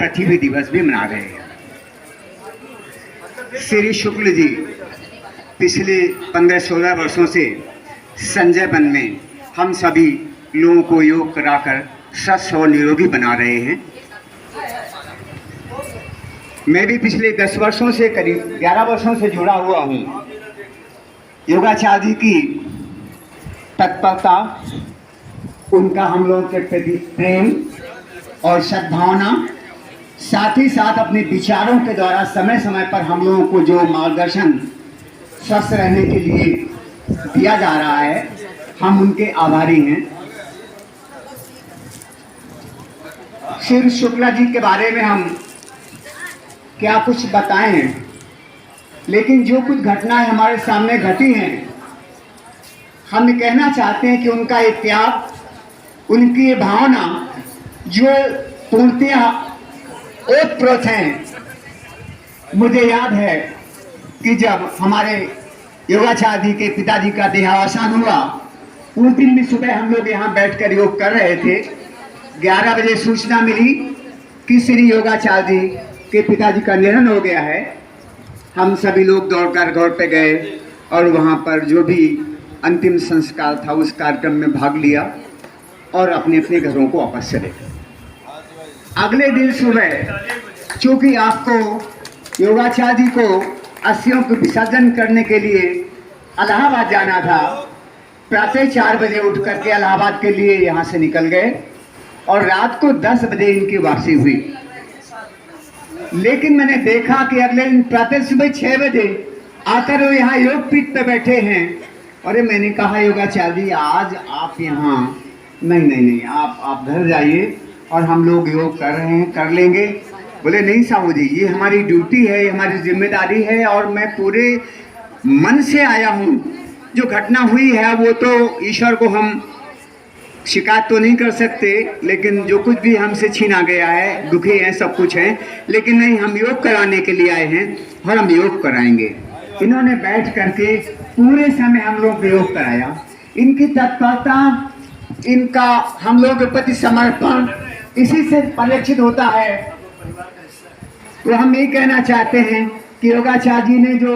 पृथ्वी दिवस भी मना रहे हैं। श्री शुक्ल जी पिछले 15-16 वर्षों से संजय वन में हम सभी लोगों को योग कराकर स्वस्थ और निरोगी बना रहे हैं। मैं भी पिछले 10 वर्षों से, करीब 11 वर्षों से जुड़ा हुआ हूँ। योगाचार्य जी की तत्परता, उनका हम लोगों के प्रति प्रेम और सद्भावना, साथ ही साथ अपने विचारों के द्वारा समय समय पर हम लोगों को जो मार्गदर्शन स्वस्थ रहने के लिए दिया जा रहा है, हम उनके आभारी हैं। श्री शुक्ला जी के बारे में हम क्या कुछ बताएं, लेकिन जो कुछ घटनाएं हमारे सामने घटी हैं, हम ये कहना चाहते हैं कि उनका ये त्याग, उनकी ये भावना जो पूर्णतया ओतप्रोत हैं। मुझे याद है कि जब हमारे योगाचार्य जी के पिताजी का देहावसान हुआ, उस दिन भी सुबह हम लोग यहाँ बैठकर योग कर रहे थे। 11 बजे सूचना मिली कि श्री योगाचार्य जी के पिताजी का निधन हो गया है। हम सभी लोग दौड़कर घर पे गए और वहाँ पर जो भी अंतिम संस्कार था उस कार्यक्रम में भाग लिया और अपने अपने घरों को वापस चले गए। अगले दिन सुबह चूँकि आपको योगाचार्य जी को अस्थियों को विसर्जन करने के लिए इलाहाबाद जाना था, प्रातः 4 बजे उठ करके इलाहाबाद के लिए यहाँ से निकल गए और रात को 10 बजे इनकी वापसी हुई। लेकिन मैंने देखा कि अगले दिन प्रातः सुबह 6 बजे आकर वो यहाँ योग पीठ पे बैठे हैं। अरे मैंने कहा योगाचार्य जी आज आप यहाँ नहीं, आप घर जाइए और हम लोग योग कर रहे हैं, कर लेंगे। बोले नहीं साहू जी, ये हमारी ड्यूटी है, ये हमारी जिम्मेदारी है और मैं पूरे मन से आया हूँ। जो घटना हुई है वो तो ईश्वर को हम शिकायत तो नहीं कर सकते, लेकिन जो कुछ भी हमसे छीना गया है, दुखी हैं, सब कुछ है, लेकिन नहीं, हम योग कराने के लिए आए हैं और हम योग कराएंगे। इन्होंने बैठ करके पूरे समय हम लोग को योग कराया। इनकी तत्परता, इनका हम लोग के प्रति समर्पण इसी से परिलक्षित होता है। तो हम ये कहना चाहते हैं कि योगाचार्य जी ने जो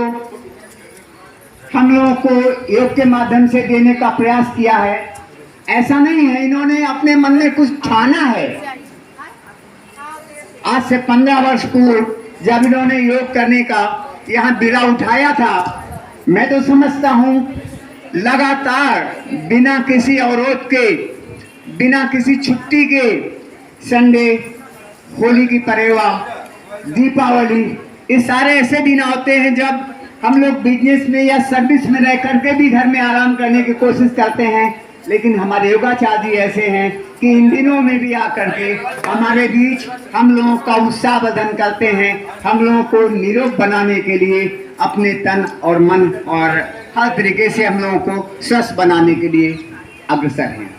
हम लोगों को योग के माध्यम से देने का प्रयास किया है, ऐसा नहीं है इन्होंने अपने मन में कुछ ठाना है। आज से 15 वर्ष पूर्व जब इन्होंने योग करने का यहाँ बीड़ा उठाया था, मैं तो समझता हूँ लगातार बिना किसी अवरोध के, बिना किसी छुट्टी के, संडे, होली की परेवा, दीपावली, ये सारे ऐसे दिन होते हैं जब हम लोग बिजनेस में या सर्विस में रह करके भी घर में आराम करने की कोशिश करते हैं। लेकिन हमारे योगाचार्य जी ऐसे हैं कि इन दिनों में भी आकर के हमारे बीच हम लोगों का उत्साह वर्धन करते हैं, हम लोगों को निरोग बनाने के लिए अपने तन और मन और हर तरीके से हम लोगों को स्वस्थ बनाने के लिए अग्रसर हैं।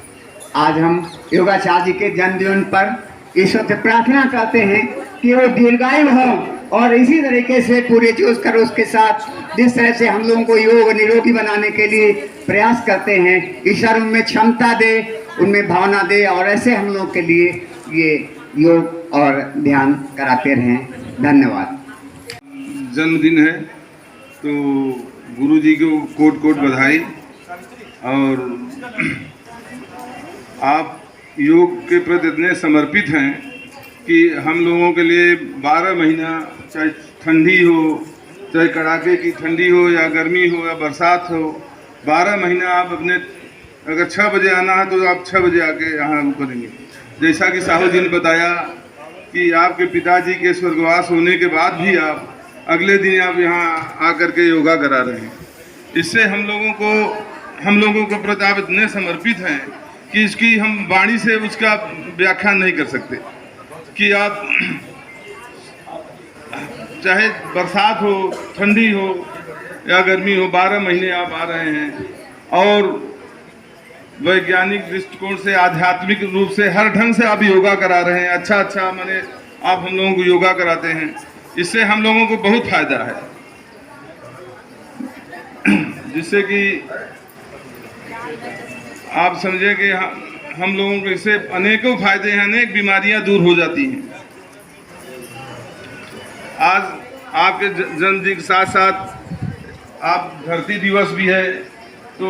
आज हम योगाचार्य जी के जन्मदिन पर ईश्वर से प्रार्थना करते हैं कि वो दीर्घायु हो और इसी तरीके से पूरे जोश खरोश के साथ जिस तरह से हम लोगों को योग निरोगी बनाने के लिए प्रयास करते हैं, ईश्वर उनमें क्षमता दे, उनमें भावना दे और ऐसे हम लोग के लिए ये योग और ध्यान कराते रहें। धन्यवाद। जन्मदिन है तो गुरु जी को कोट कोट बधाई। और आप योग के प्रति इतने समर्पित हैं कि हम लोगों के लिए 12 महीना, चाहे ठंडी हो, चाहे कड़ाके की ठंडी हो या गर्मी हो या बरसात हो, 12 महीना आप अपने, अगर 6 बजे आना है तो आप 6 बजे आके यहाँ रुकेंगे। जैसा कि साहू जी ने बताया कि आपके पिताजी के स्वर्गवास होने के बाद भी आप अगले दिन आप यहाँ आकर के योगा करा रहे हैं। इससे हम लोगों को प्रति आप इतने समर्पित हैं कि इसकी हम वाणी से उसका व्याख्यान नहीं कर सकते। कि आप चाहे बरसात हो, ठंडी हो या गर्मी हो, 12 महीने आप आ रहे हैं और वैज्ञानिक दृष्टिकोण से, आध्यात्मिक रूप से, हर ढंग से आप योगा करा रहे हैं। अच्छा माने आप हम लोगों को योगा कराते हैं। इससे हम लोगों को बहुत फायदा है, जिससे कि आप समझे कि हम लोगों को इससे अनेकों फायदे हैं, अनेक बीमारियां दूर हो जाती हैं। आज आपके जन्मदिन के साथ साथ आप धरती दिवस भी है, तो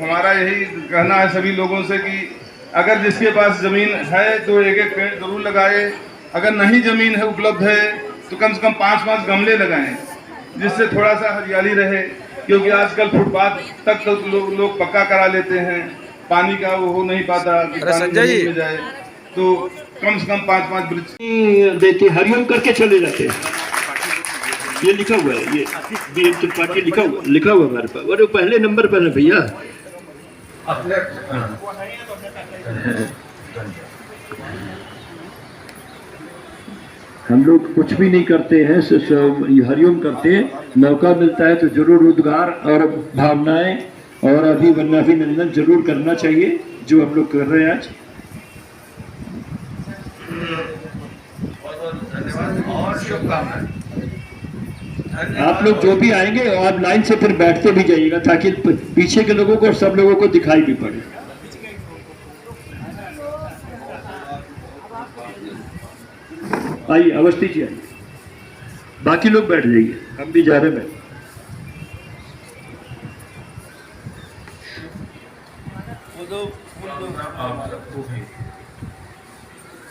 हमारा यही कहना है सभी लोगों से कि अगर जिसके पास ज़मीन है तो एक एक पेड़ ज़रूर लगाए। अगर नहीं ज़मीन है उपलब्ध है तो कम से कम 5-5 गमले लगाएं, जिससे थोड़ा सा हरियाली रहे, क्योंकि आजकल फुटपाथ तक तो लोग पक्का करा लेते हैं, पानी का वो हो नहीं पाता कि पानी जमीन में जाए, तो कम से कम 5-5 वृक्ष देते हरिओम करके चले जाते हैं। ये लिखा हुआ है, ये बीएम त्रिपाठी लिखा हुआ हमारे पास, वो पहले नंबर पर है भैया। हम लोग कुछ भी नहीं करते हैं, हरिओम करते हैं। मौका मिलता है तो जरूर उद्गार और भावनाएं और अभिनंदन जरूर करना चाहिए, जो हम लोग कर रहे हैं आज। और शुभकामनाएं। आप लोग जो भी आएंगे आप लाइन से फिर बैठते भी जाइएगा, ताकि पीछे के लोगों को और सब लोगों को दिखाई भी पड़े। आइए अवस्थी जी आइए, बाकी लोग बैठ जाइए, हम भी जा रहे हैं।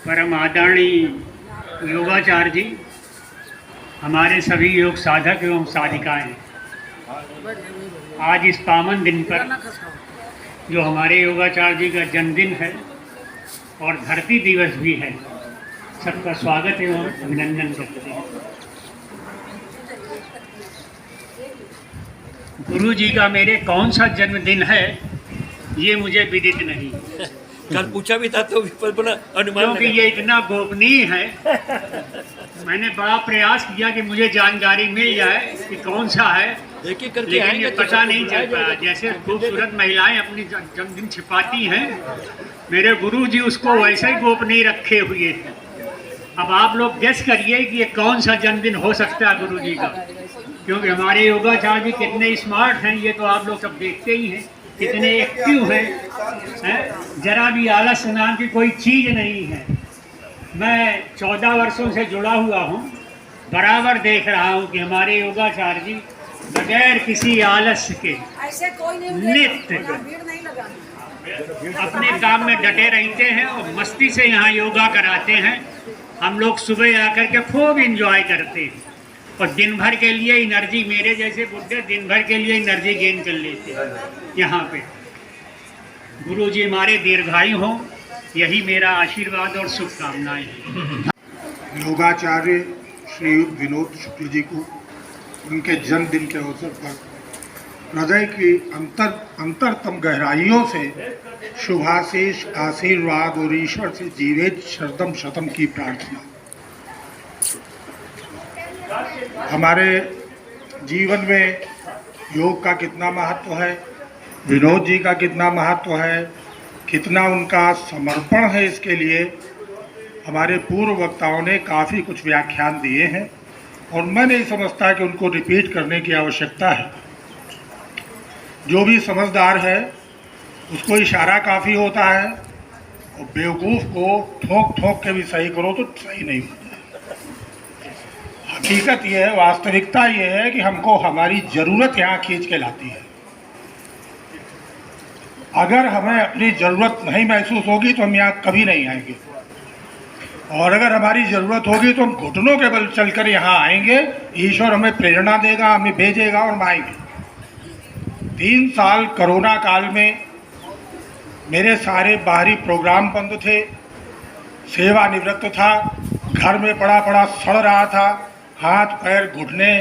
परम आदरणीय योगाचार्य जी, हमारे सभी योग साधक एवं साधिकाएं, आज इस पावन दिन पर जो हमारे योगाचार्य जी का जन्मदिन है और धरती दिवस भी है, सबका स्वागत एवं अभिनंदन करते हैं। गुरु जी का मेरे कौन सा जन्मदिन है ये मुझे विदित नहीं, कल पूछा भी था तो बड़ा अनुमान, क्योंकि ये इतना गोपनीय है। मैंने बड़ा प्रयास किया कि मुझे जानकारी मिल जाए कि कौन सा है, एक एक करके लेकिन ये आएंगे पता नहीं चल पाया। जैसे खूबसूरत महिलाएं अपनी जन्मदिन छिपाती हैं, मेरे गुरु जी उसको वैसे ही गोपनीय रखे हुए हैं। अब आप लोग गेस करिए कि ये कौन सा जन्मदिन हो सकता है गुरु जी का, क्योंकि हमारे योगाचार्य जी कितने स्मार्ट हैं ये तो आप लोग सब देखते ही हैं, कितने एक्टिव हैं, जरा भी आलस नाम की कोई चीज़ नहीं है। मैं 14 वर्षों से जुड़ा हुआ हूँ, बराबर देख रहा हूँ कि हमारे योगाचार्य जी बगैर किसी आलस के नित्य अपने काम में डटे रहते हैं और मस्ती से यहाँ योगा कराते हैं। हम लोग सुबह आकर के खूब इंजॉय करते हैं और दिन भर के लिए एनर्जी, मेरे जैसे बुढ़े दिन भर के लिए एनर्जी गेन कर लेते हैं यहाँ पे। गुरु जी हमारे दीर्घायु हों, यही मेरा आशीर्वाद और शुभकामनाएं हैं। योगाचार्य श्री विनोद शुक्ल जी को उनके जन्मदिन के अवसर पर हृदय की अंतरतम गहराइयों से शुभाशीष, आशीर्वाद और ईश्वर से जीवित शरदम शतम की प्रार्थना। हमारे जीवन में योग का कितना महत्व है, विनोद जी का कितना महत्व है, कितना उनका समर्पण है, इसके लिए हमारे पूर्व वक्ताओं ने काफ़ी कुछ व्याख्यान दिए हैं और मैं नहीं समझता कि उनको रिपीट करने की आवश्यकता है। जो भी समझदार है उसको इशारा काफ़ी होता है और बेवकूफ़ को ठोक ठोक के भी सही करो तो सही नहीं होता। हकीकत ये है, वास्तविकता ये है कि हमको हमारी ज़रूरत यहाँ खींच के लाती है। अगर हमें अपनी ज़रूरत नहीं महसूस होगी तो हम यहाँ कभी नहीं आएंगे, और अगर हमारी ज़रूरत होगी तो हम घुटनों के बल चलकर यहाँ आएंगे। ईश्वर हमें प्रेरणा देगा, हमें भेजेगा और हम आएंगे। 3 साल कोरोना काल में मेरे सारे बाहरी प्रोग्राम बंद थे, सेवानिवृत्त था, घर में पड़ा पड़ा सड़ रहा था, हाथ पैर घुटने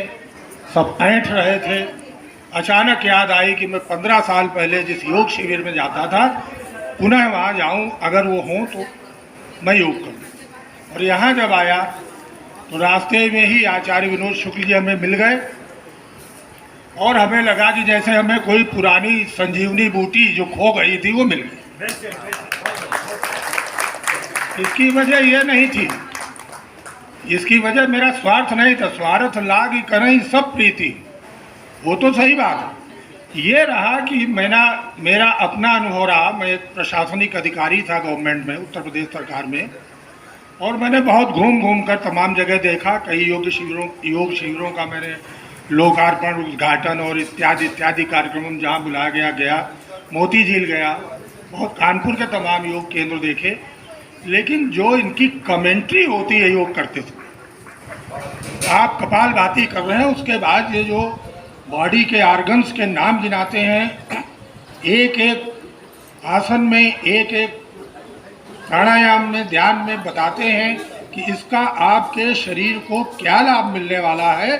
सब ऐंठ रहे थे। अचानक याद आई कि मैं 15 साल पहले जिस योग शिविर में जाता था पुनः वहाँ जाऊँ, अगर वो हों तो मैं योग करूँ। और यहाँ जब आया तो रास्ते में ही आचार्य विनोद शुक्ल जी हमें मिल गए और हमें लगा कि जैसे हमें कोई पुरानी संजीवनी बूटी जो खो गई थी वो मिल गई। इसकी वजह यह नहीं थी, इसकी वजह मेरा स्वार्थ नहीं था। स्वार्थ लाग करें सब प्रीति, वो तो सही बात है। ये रहा कि मेरा अपना अनुभव रहा। मैं एक प्रशासनिक अधिकारी था गवर्नमेंट में, उत्तर प्रदेश सरकार में, और मैंने बहुत घूम घूम कर तमाम जगह देखा। कई योग शिविरों का मैंने लोकार्पण, उद्घाटन और इत्यादि कार्यक्रम जहाँ बुलाया गया। मोती झील गया, बहुत कानपुर के तमाम योग केंद्र देखे। लेकिन जो इनकी कमेंट्री होती है योग करते थे, आप कपालभाति कर रहे हैं, उसके बाद ये जो बॉडी के ऑर्गन्स के नाम गिनाते हैं, एक एक आसन में, एक एक प्राणायाम में, ध्यान में बताते हैं कि इसका आपके शरीर को क्या लाभ मिलने वाला है,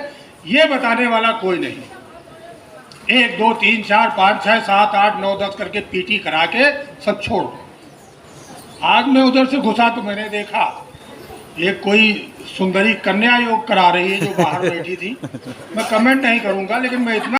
ये बताने वाला कोई नहीं। 1 2 3 4 5 6 7 8 9 10 करके पीटी करा के सब छोड़। आज मैं उधर से घुसा तो मैंने देखा एक कोई सुंदरी कन्या योग करा रही है जो बाहर बैठी थी। मैं कमेंट नहीं करूंगा, लेकिन मैं इतना